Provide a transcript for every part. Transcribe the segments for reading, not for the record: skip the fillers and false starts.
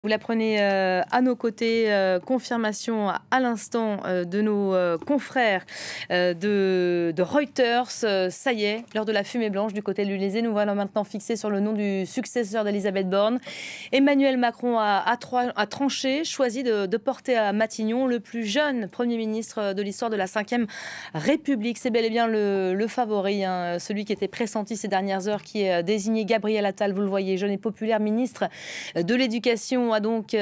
Vous l'apprenez à nos côtés, confirmation à l'instant de nos confrères de Reuters. Ça y est, l'heure de la fumée blanche du côté de l'Élysée. Nous voilà maintenant fixés sur le nom du successeur d'Elisabeth Borne. Emmanuel Macron a tranché, choisi de porter à Matignon le plus jeune Premier ministre de l'histoire de la Ve République. C'est bel et bien le favori, hein, celui qui était pressenti ces dernières heures, qui est désigné Gabriel Attal. Vous le voyez, jeune et populaire ministre de l'Éducation, a donc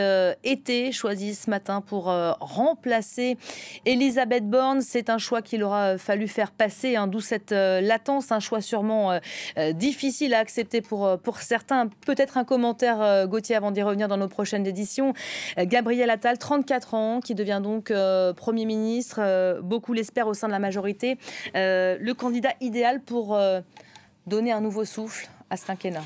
été choisi ce matin pour remplacer Elisabeth Borne. C'est un choix qu'il aura fallu faire passer, hein, d'où cette latence, un choix sûrement difficile à accepter pour certains. Peut-être un commentaire, Gauthier, avant d'y revenir dans nos prochaines éditions. Gabriel Attal, 34 ans, qui devient donc Premier ministre, beaucoup l'espèrent au sein de la majorité, le candidat idéal pour donner un nouveau souffle à ce quinquennat.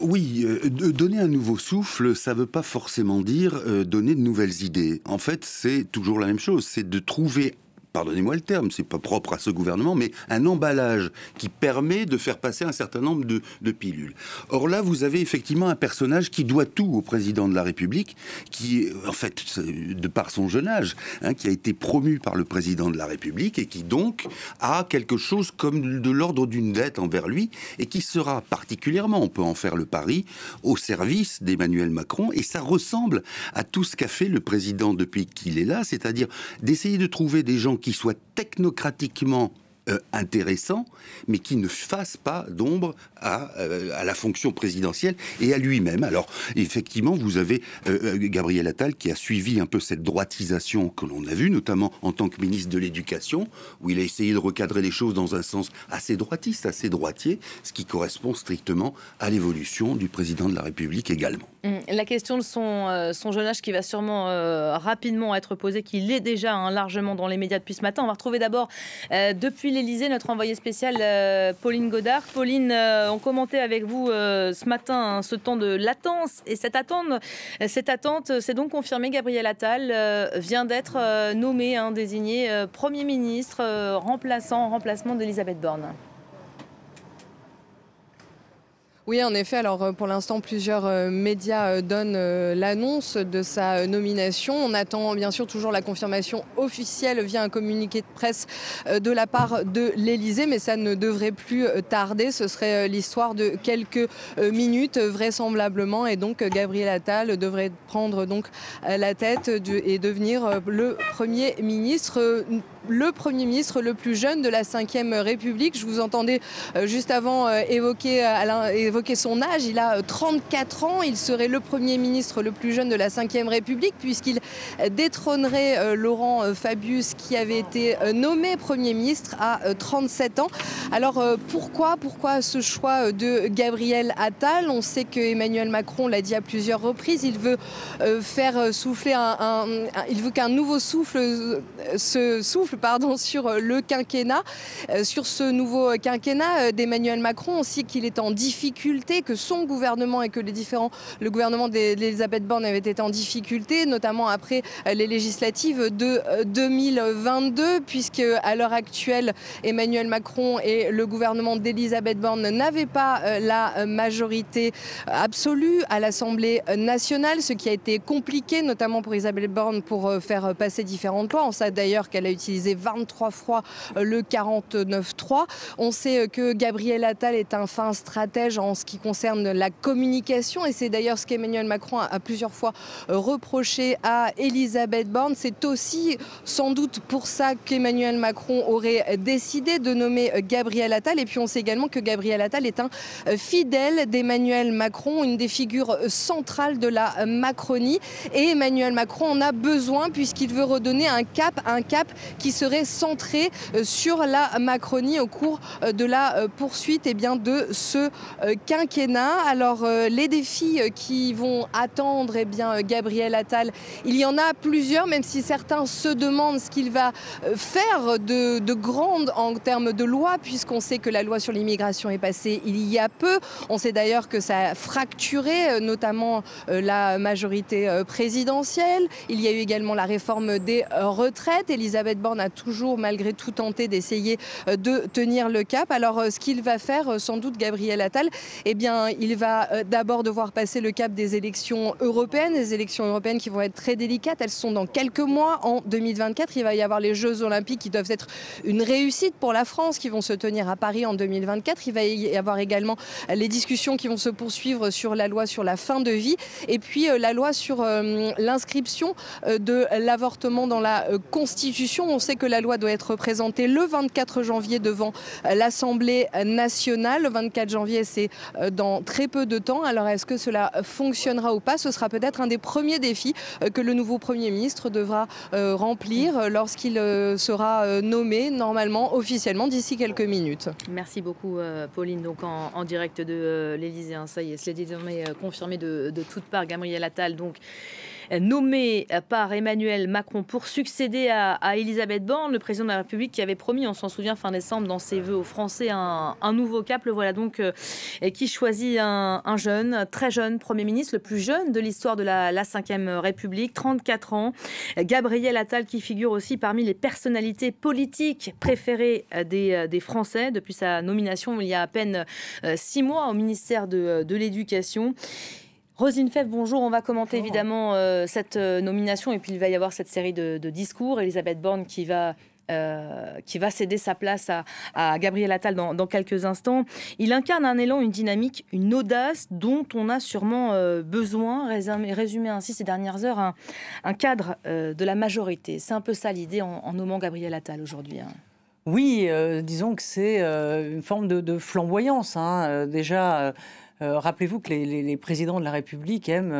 Oui, donner un nouveau souffle, ça ne veut pas forcément dire donner de nouvelles idées. En fait, c'est toujours la même chose, c'est de trouver, pardonnez-moi le terme, c'est pas propre à ce gouvernement, mais un emballage qui permet de faire passer un certain nombre de pilules. Or là, vous avez effectivement un personnage qui doit tout au président de la République, qui, en fait, de par son jeune âge, hein, qui a été promu par le président de la République et qui donc a quelque chose comme de l'ordre d'une dette envers lui et qui sera particulièrement, on peut en faire le pari, au service d'Emmanuel Macron. Et ça ressemble à tout ce qu'a fait le président depuis qu'il est là, c'est-à-dire d'essayer de trouver des gens qui soient technocratiquement intéressants, mais qui ne fassent pas d'ombre à la fonction présidentielle et à lui-même. Alors, effectivement, vous avez Gabriel Attal qui a suivi un peu cette droitisation que l'on a vue, notamment en tant que ministre de l'Éducation, où il a essayé de recadrer les choses dans un sens assez droitiste, assez droitier, ce qui correspond strictement à l'évolution du président de la République également. La question de son jeune âge qui va sûrement rapidement être posée, qu'il est déjà, hein, largement dans les médias depuis ce matin. On va retrouver d'abord depuis l'Élysée notre envoyée spéciale Pauline Godard. Pauline, on commentait avec vous ce matin, hein, ce temps de latence et cette attente s'est donc confirmée. Gabriel Attal vient d'être nommé, hein, désigné Premier ministre remplacement d'Elisabeth Borne. Oui, en effet. Alors, pour l'instant, plusieurs médias donnent l'annonce de sa nomination. On attend bien sûr toujours la confirmation officielle via un communiqué de presse de la part de l'Élysée, mais ça ne devrait plus tarder. Ce serait l'histoire de quelques minutes vraisemblablement, et donc Gabriel Attal devrait prendre donc la tête et devenir le Premier ministre. Le Premier ministre le plus jeune de la Ve République. Je vous entendais juste avant évoquer son âge. Il a 34 ans. Il serait le Premier ministre le plus jeune de la Ve République, puisqu'il détrônerait Laurent Fabius, qui avait été nommé Premier ministre à 37 ans. Alors pourquoi ce choix de Gabriel Attal? On sait que Emmanuel Macron l'a dit à plusieurs reprises. Il veut faire souffler il veut qu'un nouveau souffle sur le quinquennat. Sur ce nouveau quinquennat d'Emmanuel Macron, on sait qu'il est en difficulté, que son gouvernement et que le gouvernement d'Elisabeth Borne avait été en difficulté, notamment après les législatives de 2022, puisque à l'heure actuelle, Emmanuel Macron et le gouvernement d'Elisabeth Borne n'avaient pas la majorité absolue à l'Assemblée nationale, ce qui a été compliqué, notamment pour Elisabeth Borne, pour faire passer différentes lois. On sait d'ailleurs qu'elle a utilisé 23 fois le 49.3. On sait que Gabriel Attal est un fin stratège en ce qui concerne la communication, et c'est d'ailleurs ce qu'Emmanuel Macron a plusieurs fois reproché à Elisabeth Borne. C'est aussi sans doute pour ça qu'Emmanuel Macron aurait décidé de nommer Gabriel Attal. Et puis on sait également que Gabriel Attal est un fidèle d'Emmanuel Macron, une des figures centrales de la Macronie. Et Emmanuel Macron en a besoin, puisqu'il veut redonner un cap qui serait centré sur la Macronie au cours de la poursuite de ce quinquennat. Alors les défis qui vont attendre Gabriel Attal, il y en a plusieurs, même si certains se demandent ce qu'il va faire de grande en termes de loi, puisqu'on sait que la loi sur l'immigration est passée il y a peu. On sait d'ailleurs que ça a fracturé notamment la majorité présidentielle. Il y a eu également la réforme des retraites. Elisabeth Borne Borne a toujours malgré tout tenté d'essayer de tenir le cap. Alors ce qu'il va faire sans doute Gabriel Attal, eh bien il va d'abord devoir passer le cap des élections européennes, qui vont être très délicates. Elles sont dans quelques mois, en 2024. Il va y avoir les Jeux Olympiques qui doivent être une réussite pour la France, qui vont se tenir à Paris en 2024. Il va y avoir également les discussions qui vont se poursuivre sur la loi sur la fin de vie et puis la loi sur l'inscription de l'avortement dans la Constitution. On sait que la loi doit être présentée le 24 janvier devant l'Assemblée nationale. Le 24 janvier, c'est dans très peu de temps. Alors, est-ce que cela fonctionnera ou pas? Ce sera peut-être un des premiers défis que le nouveau Premier ministre devra remplir lorsqu'il sera nommé, normalement, officiellement, d'ici quelques minutes. Merci beaucoup, Pauline. Donc, en direct de l'Élysée, hein, ça y est, c'est désormais confirmé de toutes parts. Gabriel Attal, donc, nommé par Emmanuel Macron pour succéder à Elisabeth Borne, le président de la République qui avait promis, on s'en souvient, fin décembre, dans ses vœux aux Français, un nouveau cap. Le voilà donc qui choisit un jeune, très jeune Premier ministre, le plus jeune de l'histoire de la Ve République, 34 ans. Gabriel Attal qui figure aussi parmi les personnalités politiques préférées des Français depuis sa nomination il y a à peine 6 mois au ministère de l'Éducation. Roselyne Febvre, bonjour. On va commenter évidemment cette nomination et puis il va y avoir cette série de discours. Elisabeth Borne qui va céder sa place à Gabriel Attal dans quelques instants. Il incarne un élan, une dynamique, une audace dont on a sûrement besoin. Résumer ainsi ces dernières heures un cadre de la majorité. C'est un peu ça l'idée en nommant Gabriel Attal aujourd'hui. Hein. Oui, disons que c'est une forme de flamboyance. Hein. Déjà... rappelez-vous que les présidents de la République aiment,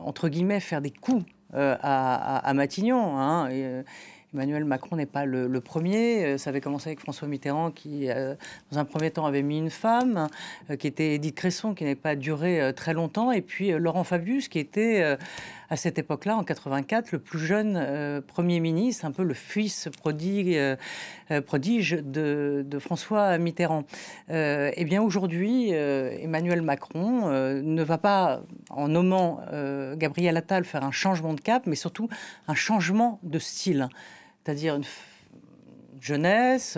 entre guillemets, faire des coups à Matignon. Hein, Emmanuel Macron n'est pas le premier. Ça avait commencé avec François Mitterrand qui, dans un premier temps, avait mis une femme, qui était Édith Cresson, qui n'avait pas duré très longtemps. Et puis Laurent Fabius, qui était, à cette époque-là, en 84, le plus jeune Premier ministre, un peu le fils prodige de François Mitterrand. Eh bien, aujourd'hui, Emmanuel Macron ne va pas, en nommant Gabriel Attal, faire un changement de cap, mais surtout un changement de style. C'est-à-dire une jeunesse,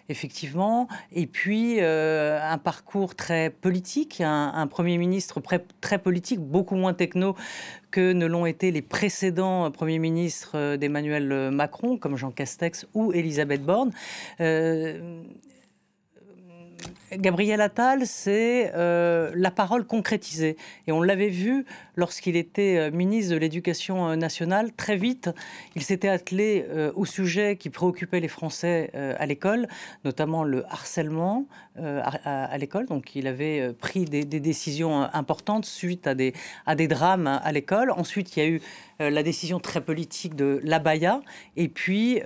effectivement, et puis un parcours très politique, un Premier ministre très politique, beaucoup moins techno que ne l'ont été les précédents Premiers ministres d'Emmanuel Macron, comme Jean Castex ou Elisabeth Borne. Gabriel Attal, c'est la parole concrétisée. Et on l'avait vu lorsqu'il était ministre de l'Éducation nationale. Très vite, il s'était attelé au sujet qui préoccupait les Français à l'école, notamment le harcèlement à l'école. Donc, il avait pris des décisions importantes suite à des drames à l'école. Ensuite, il y a eu la décision très politique de l'abaya et puis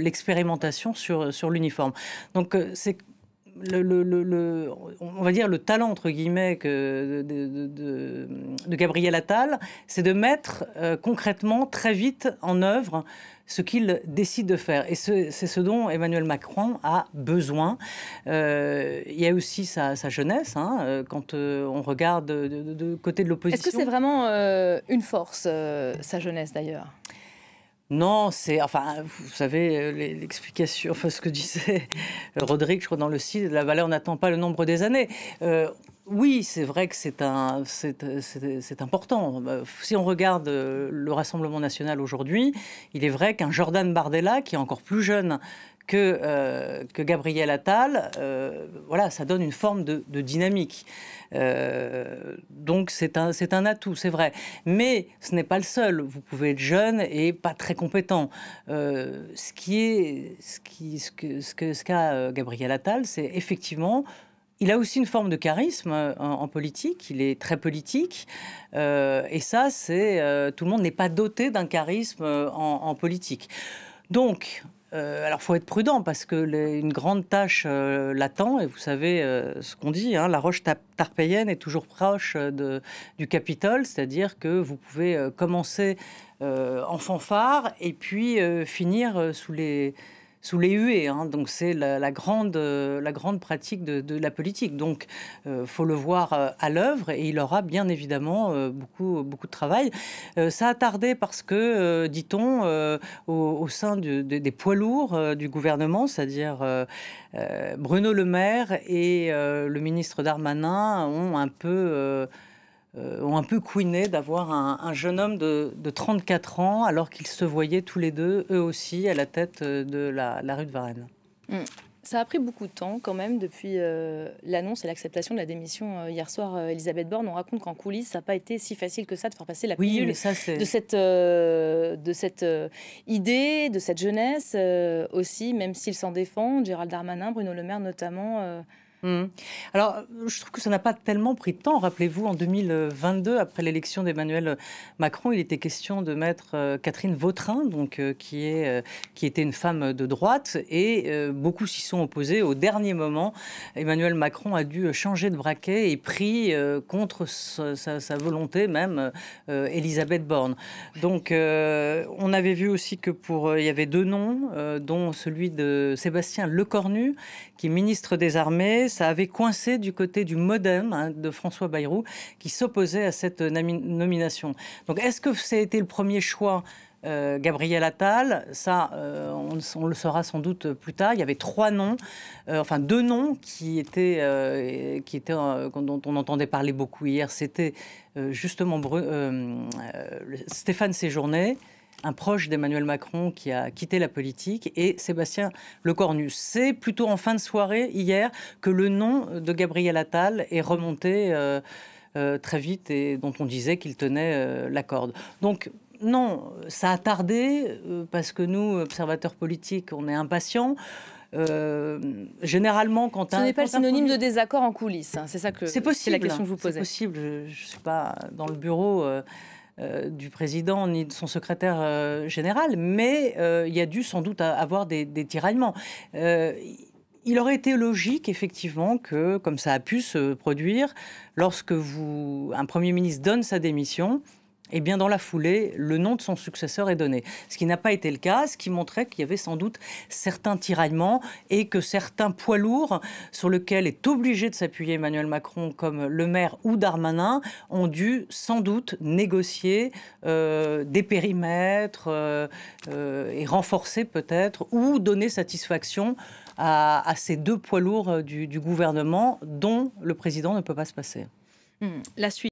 l'expérimentation sur l'uniforme. Donc, c'est on va dire le talent entre guillemets de Gabriel Attal, c'est de mettre concrètement très vite en œuvre ce qu'il décide de faire. Et c'est ce dont Emmanuel Macron a besoin. Il y a aussi sa jeunesse, hein, quand on regarde de côté de l'opposition. Est-ce que c'est vraiment une force, sa jeunesse d'ailleurs ? Non, c'est, enfin, vous savez, l'explication, enfin, ce que disait Rodrigue, je crois, dans le site, la valeur n'attend pas le nombre des années. Oui, c'est vrai que c'est important. Si on regarde le Rassemblement national aujourd'hui, il est vrai qu'un Jordan Bardella, qui est encore plus jeune que Gabriel Attal, voilà, ça donne une forme de dynamique. Donc c'est un atout, c'est vrai. Mais ce n'est pas le seul. Vous pouvez être jeune et pas très compétent. Ce qu'a Gabriel Attal, c'est effectivement... Il a aussi une forme de charisme en politique, il est très politique, et ça, tout le monde n'est pas doté d'un charisme en politique. Donc, alors, il faut être prudent parce que une grande tâche l'attend, et vous savez ce qu'on dit, hein, la roche tarpéienne est toujours proche du Capitole, c'est-à-dire que vous pouvez commencer en fanfare et puis finir sous les sous les huées, hein. Donc c'est la grande pratique de la politique. Donc faut le voir à l'œuvre, et il aura bien évidemment beaucoup de travail. Ça a tardé parce que, dit-on, au sein des poids lourds du gouvernement, c'est-à-dire Bruno Le Maire et le ministre Darmanin ont un peu couiné d'avoir un jeune homme de 34 ans, alors qu'ils se voyaient tous les deux, eux aussi, à la tête de la rue de Varennes. Ça a pris beaucoup de temps quand même depuis l'annonce et l'acceptation de la démission hier soir, Elisabeth Borne. On raconte qu'en coulisses, ça n'a pas été si facile que ça de faire passer la pilule de cette idée, de cette jeunesse aussi, même s'ils s'en défendent, Gérald Darmanin, Bruno Le Maire notamment. Alors, je trouve que ça n'a pas tellement pris de temps. Rappelez-vous, en 2022, après l'élection d'Emmanuel Macron, il était question de mettre Catherine Vautrin, donc, qui était une femme de droite, et beaucoup s'y sont opposés. Au dernier moment, Emmanuel Macron a dû changer de braquet et pris contre sa volonté même Elisabeth Borne. Donc, on avait vu aussi que il y avait deux noms, dont celui de Sébastien Lecornu, qui est ministre des Armées. Ça avait coincé du côté du MoDem, hein, de François Bayrou, qui s'opposait à cette nomination. Donc, est-ce que ça a été le premier choix, Gabriel Attal? Ça, on le saura sans doute plus tard. Il y avait trois noms, enfin deux noms dont on entendait parler beaucoup hier. C'était justement Stéphane Séjourné, un proche d'Emmanuel Macron qui a quitté la politique, et Sébastien Lecornu. C'est plutôt en fin de soirée, hier, que le nom de Gabriel Attal est remonté très vite, et dont on disait qu'il tenait la corde. Donc, non, ça a tardé, parce que nous, observateurs politiques, on est impatients. Généralement, quand ce n'est pas le synonyme de désaccord en coulisses, hein. C'est ça que c'est possible, c'est la question que je vous posais. C'est possible. Je ne suis pas dans le bureau du président ni de son secrétaire général, mais il y a dû sans doute avoir des tiraillements. Il aurait été logique, effectivement, que, comme ça a pu se produire, lorsque un Premier ministre donne sa démission, eh bien, dans la foulée, le nom de son successeur est donné. Ce qui n'a pas été le cas, ce qui montrait qu'il y avait sans doute certains tiraillements, et que certains poids lourds sur lesquels est obligé de s'appuyer Emmanuel Macron, comme Le Maire ou Darmanin, ont dû sans doute négocier des périmètres et renforcer peut-être, ou donner satisfaction à ces deux poids lourds du gouvernement dont le président ne peut pas se passer. La suite.